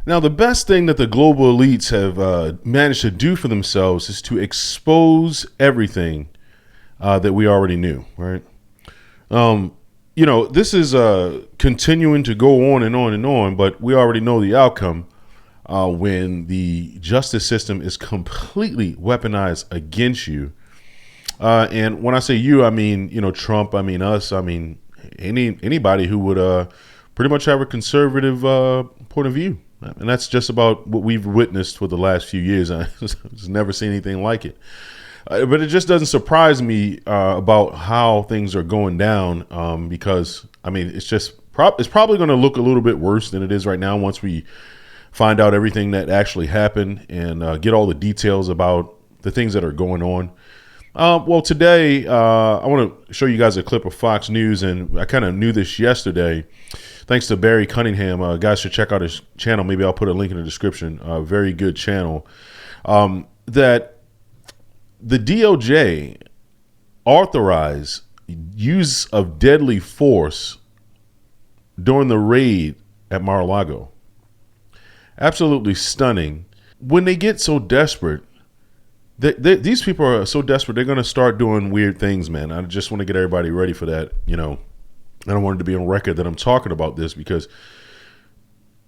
Now, the best thing that the global elites have managed to do for themselves is to expose everything that we already knew, right? This is continuing to go on and on and on, but we already know the outcome when the justice system is completely weaponized against you. And when I say you, I mean, Trump, I mean us, I mean anybody who would pretty much have a conservative point of view. And that's just about what we've witnessed for the last few years. I've just never seen anything like it. But it just doesn't surprise me about how things are going down because, I mean, it's probably going to look a little bit worse than it is right now once we find out everything that actually happened and get all the details about the things that are going on. Well, today I want to show you guys a clip of Fox News, and I kind of knew this yesterday. Thanks to Barry Cunningham. Guys should check out his channel. Maybe I'll put a link in the description. Very good channel. That the DOJ authorized use of deadly force during the raid at Mar-a-Lago. Absolutely stunning. When they get so desperate, these people are so desperate, they're going to start doing weird things, man. I just want to get everybody ready for that. I don't want it to be on record that I'm talking about this because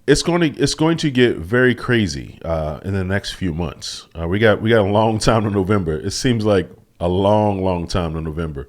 it's going to get very crazy in the next few months. We got a long time to November. It seems like a long time to November.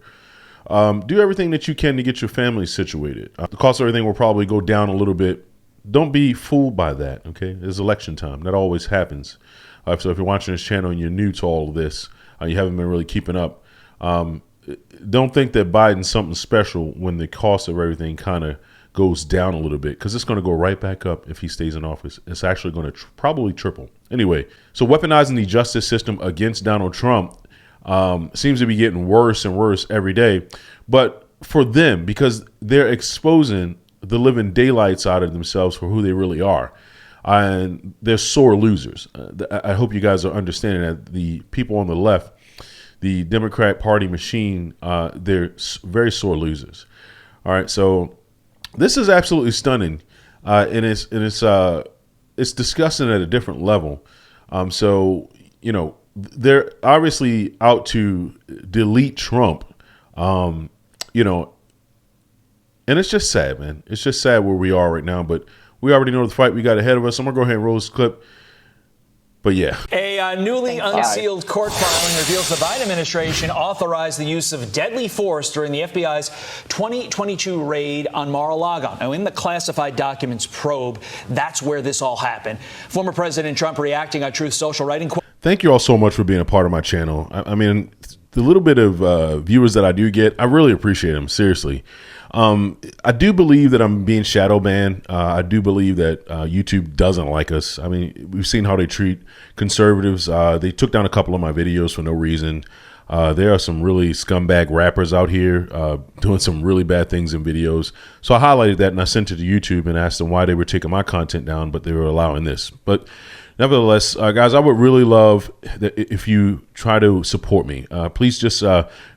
Do everything that you can to get your family situated. The cost of everything will probably go down a little bit. Don't be fooled by that. Okay, it's election time. That always happens. So if you're watching this channel and you're new to all of this, you haven't been really keeping up. Don't think that Biden's something special when the cost of everything kind of goes down a little bit, because it's going to go right back up if he stays in office. It's actually going to probably triple. Anyway, so weaponizing the justice system against Donald Trump seems to be getting worse and worse every day. But for them, because they're exposing the living daylights out of themselves for who they really are. And they're sore losers. I hope you guys are understanding that the people on the left, the Democrat Party machine, they're very sore losers. All right, so this is absolutely stunning, and it's disgusting at a different level. So they're obviously out to delete Trump, and it's just sad, man. It's just sad where we are right now, but we already know the fight we got ahead of us. I'm gonna go ahead and roll this clip. But yeah. A newly unsealed court filing reveals the Biden administration authorized the use of deadly force during the FBI's 2022 raid on Mar-a-Lago. Now, in the classified documents probe, that's where this all happened. Former President Trump reacting on Truth Social, writing. Thank you all so much for being a part of my channel. I mean, the little bit of viewers that I do get, I really appreciate them, seriously. I do believe that I'm being shadow banned. I do believe that YouTube doesn't like us. I mean, we've seen how they treat conservatives. They took down a couple of my videos for no reason. There are some really scumbag rappers out here doing some really bad things in videos. So I highlighted that and I sent it to YouTube and asked them why they were taking my content down, but they were allowing this. But nevertheless, guys, I would really love that if you try to support me. Please just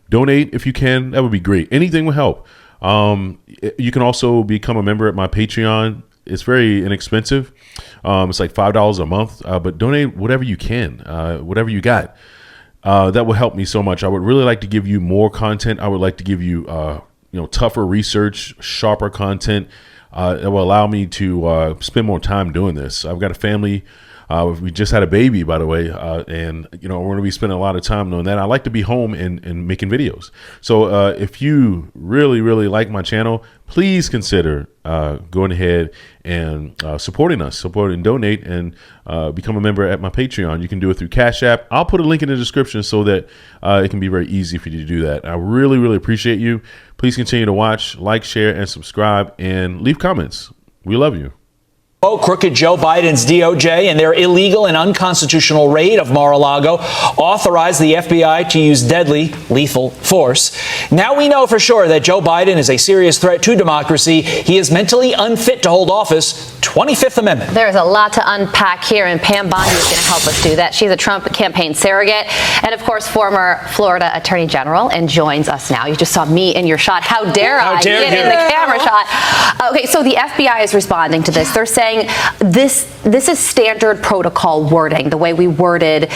donate if you can. That would be great. Anything will help. You can also become a member at my Patreon. It's very inexpensive. It's like $5 a month, but donate whatever you can, whatever you got. That will help me so much. I would really like to give you more content. I would like to give you, tougher research, sharper content that will allow me to spend more time doing this. I've got a family. We just had a baby, by the way, and we're going to be spending a lot of time doing that. I like to be home and making videos. So if you really, really like my channel, please consider going ahead and supporting us, support and donate, and become a member at my Patreon. You can do it through Cash App. I'll put a link in the description so that it can be very easy for you to do that. I really, really appreciate you. Please continue to watch, like, share, and subscribe, and leave comments. We love you. Crooked Joe Biden's DOJ and their illegal and unconstitutional raid of Mar-a-Lago authorized the FBI to use deadly, lethal force. Now we know for sure that Joe Biden is a serious threat to democracy. He is mentally unfit to hold office. 25th Amendment. There's a lot to unpack here, and Pam Bondi is going to help us do that. She's a Trump campaign surrogate and, of course, former Florida Attorney General, and joins us now. You just saw me in your shot. How dare I get in the camera shot? Okay, so the FBI is responding to this. They're saying saying this is standard protocol wording, the way we worded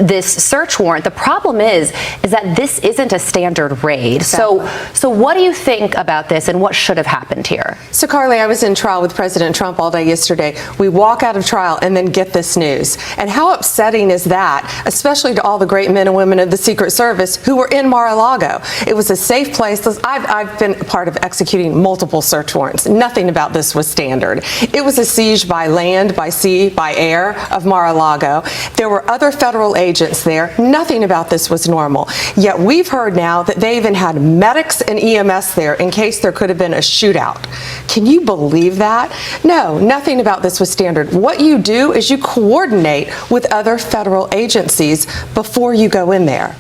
this search warrant. The problem is that this isn't a standard raid. Exactly. So what do you think about this, and what should have happened here? So, Carly, I was in trial with President Trump all day yesterday. We walk out of trial and then get this news. And how upsetting is that, especially to all the great men and women of the Secret Service who were in Mar-a-Lago? It was a safe place. I've been a part of executing multiple search warrants. Nothing about this was standard. It was a siege by land, by sea, by air of Mar-a-Lago. There were other federal agents there. Nothing about this was normal. Yet we've heard now that they even had medics and EMS there in case there could have been a shootout. Can you believe that? No, nothing about this was standard. What you do is you coordinate with other federal agencies before you go in there.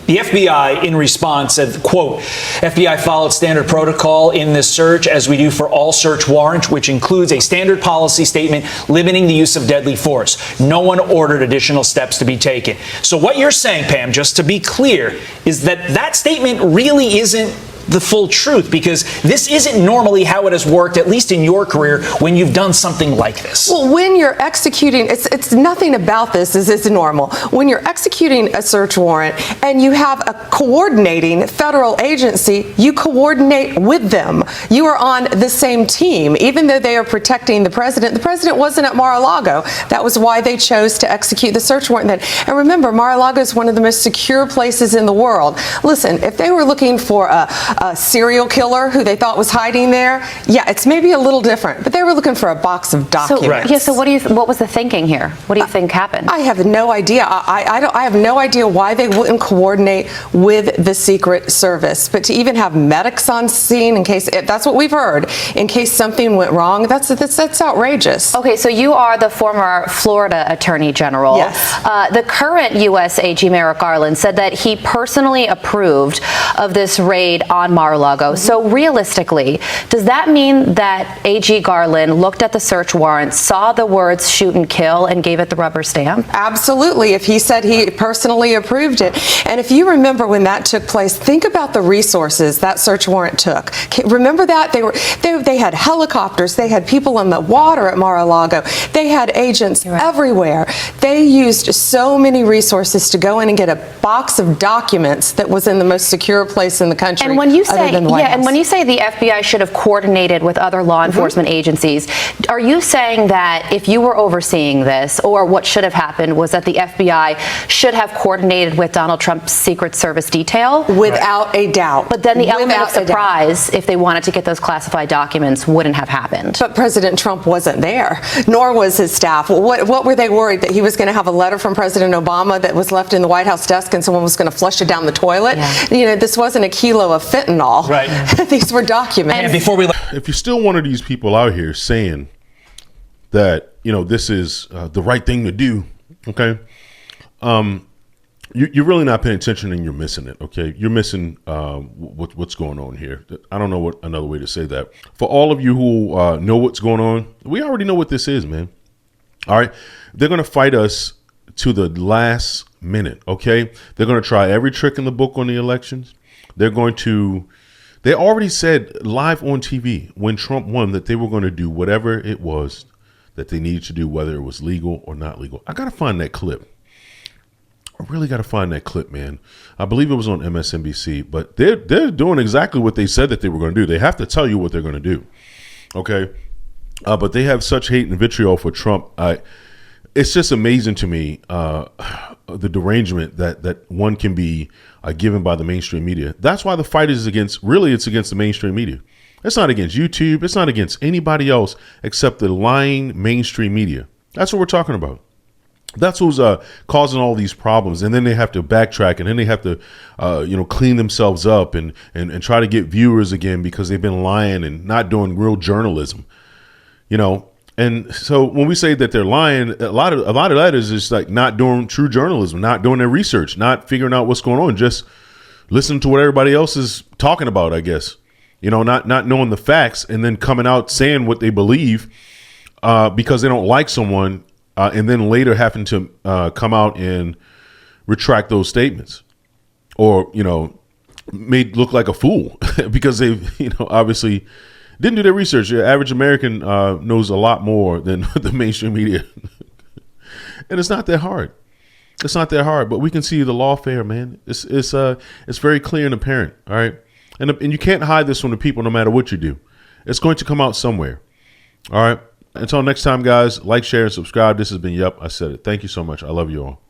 The FBI, in response, said, quote, FBI followed standard protocol in this search, as we do for all search warrants, which includes a standard policy statement limiting the use of deadly force. No one ordered additional steps to be taken. So what you're saying, Pam, just to be clear, is that that statement really isn't the full truth, because this isn't normally how it has worked, at least in your career, when you've done something like this. Well, when you're executing, it's nothing about this is normal. When you're executing a search warrant and you have a coordinating federal agency, you coordinate with them. You are on the same team, even though they are protecting the president. The president wasn't at Mar-a-Lago. That was why they chose to execute the search warrant then. And remember, Mar-a-Lago is one of the most secure places in the world. Listen, if they were looking for a serial killer who they thought was hiding there, yeah, it's maybe a little different. But they were looking for a box of documents. So what was the thinking here? What do you think happened? I have no idea. I have no idea why they wouldn't coordinate with the Secret Service. But to even have medics on scene in case, that's what we've heard, in case something went wrong, that's outrageous. Okay, so you are the former Florida Attorney General. Yes. The current U.S. AG Merrick Garland said that he personally approved of this raid on Mar-a-Lago. So realistically, does that mean that AG Garland looked at the search warrant, saw the words shoot and kill, and gave it the rubber stamp? Absolutely. If he said he personally approved it. And if you remember when that took place, think about the resources that search warrant took. Remember that? They had helicopters. They had people in the water at Mar-a-Lago. They had agents everywhere. They used so many resources to go in and get a box of documents that was in the most secure place in the country. And when you say, and when you say the FBI should have coordinated with other law enforcement agencies, are you saying that if you were overseeing this, or what should have happened was that the FBI should have coordinated with Donald Trump's Secret Service detail? Without a doubt. But then the element of surprise, if they wanted to get those classified documents, wouldn't have happened. But President Trump wasn't there, nor was his staff. What were they worried, that he was going to have a letter from President Obama that was left in the White House desk and someone was going to flush it down the toilet? Yeah. You know, this wasn't a kilo of fentanyl. Right. These were documents. And before we, if you're still one of these people out here saying that, you know, this is the right thing to do, okay, you're really not paying attention, and you're missing it. Okay, you're missing what's going on here. I don't know what another way to say that. For all of you who know what's going on, we already know what this is, man. All right, they're going to fight us to the last minute. Okay, they're going to try every trick in the book on the elections. They already said live on TV when Trump won that they were going to do whatever it was that they needed to do, whether it was legal or not legal. I got to find that clip. I really got to find that clip, man. I believe it was on MSNBC, but they're doing exactly what they said that they were going to do. They have to tell you what they're going to do. Okay. But they have such hate and vitriol for Trump. It's just amazing to me, the derangement that one can be given by the mainstream media. That's why the fight is against the mainstream media. It's not against YouTube. It's not against anybody else except the lying mainstream media. That's what we're talking about. That's who's causing all these problems. And then they have to backtrack, and then they have to, clean themselves up and try to get viewers again because they've been lying and not doing real journalism, you know. And so when we say that they're lying, a lot of that is just like not doing true journalism, not doing their research, not figuring out what's going on, just listening to what everybody else is talking about, I guess, you know, not knowing the facts and then coming out saying what they believe because they don't like someone. And then later having to come out and retract those statements, or, you know, made look like a fool because they've, you know, obviously didn't do their research. The average American knows a lot more than the mainstream media. And it's not that hard. It's not that hard, but we can see the lawfare, man. It's very clear and apparent, all right? And you can't hide this from the people no matter what you do. It's going to come out somewhere, all right? Until next time, guys, like, share, and subscribe. This has been Yup, I Said It. Thank you so much. I love you all.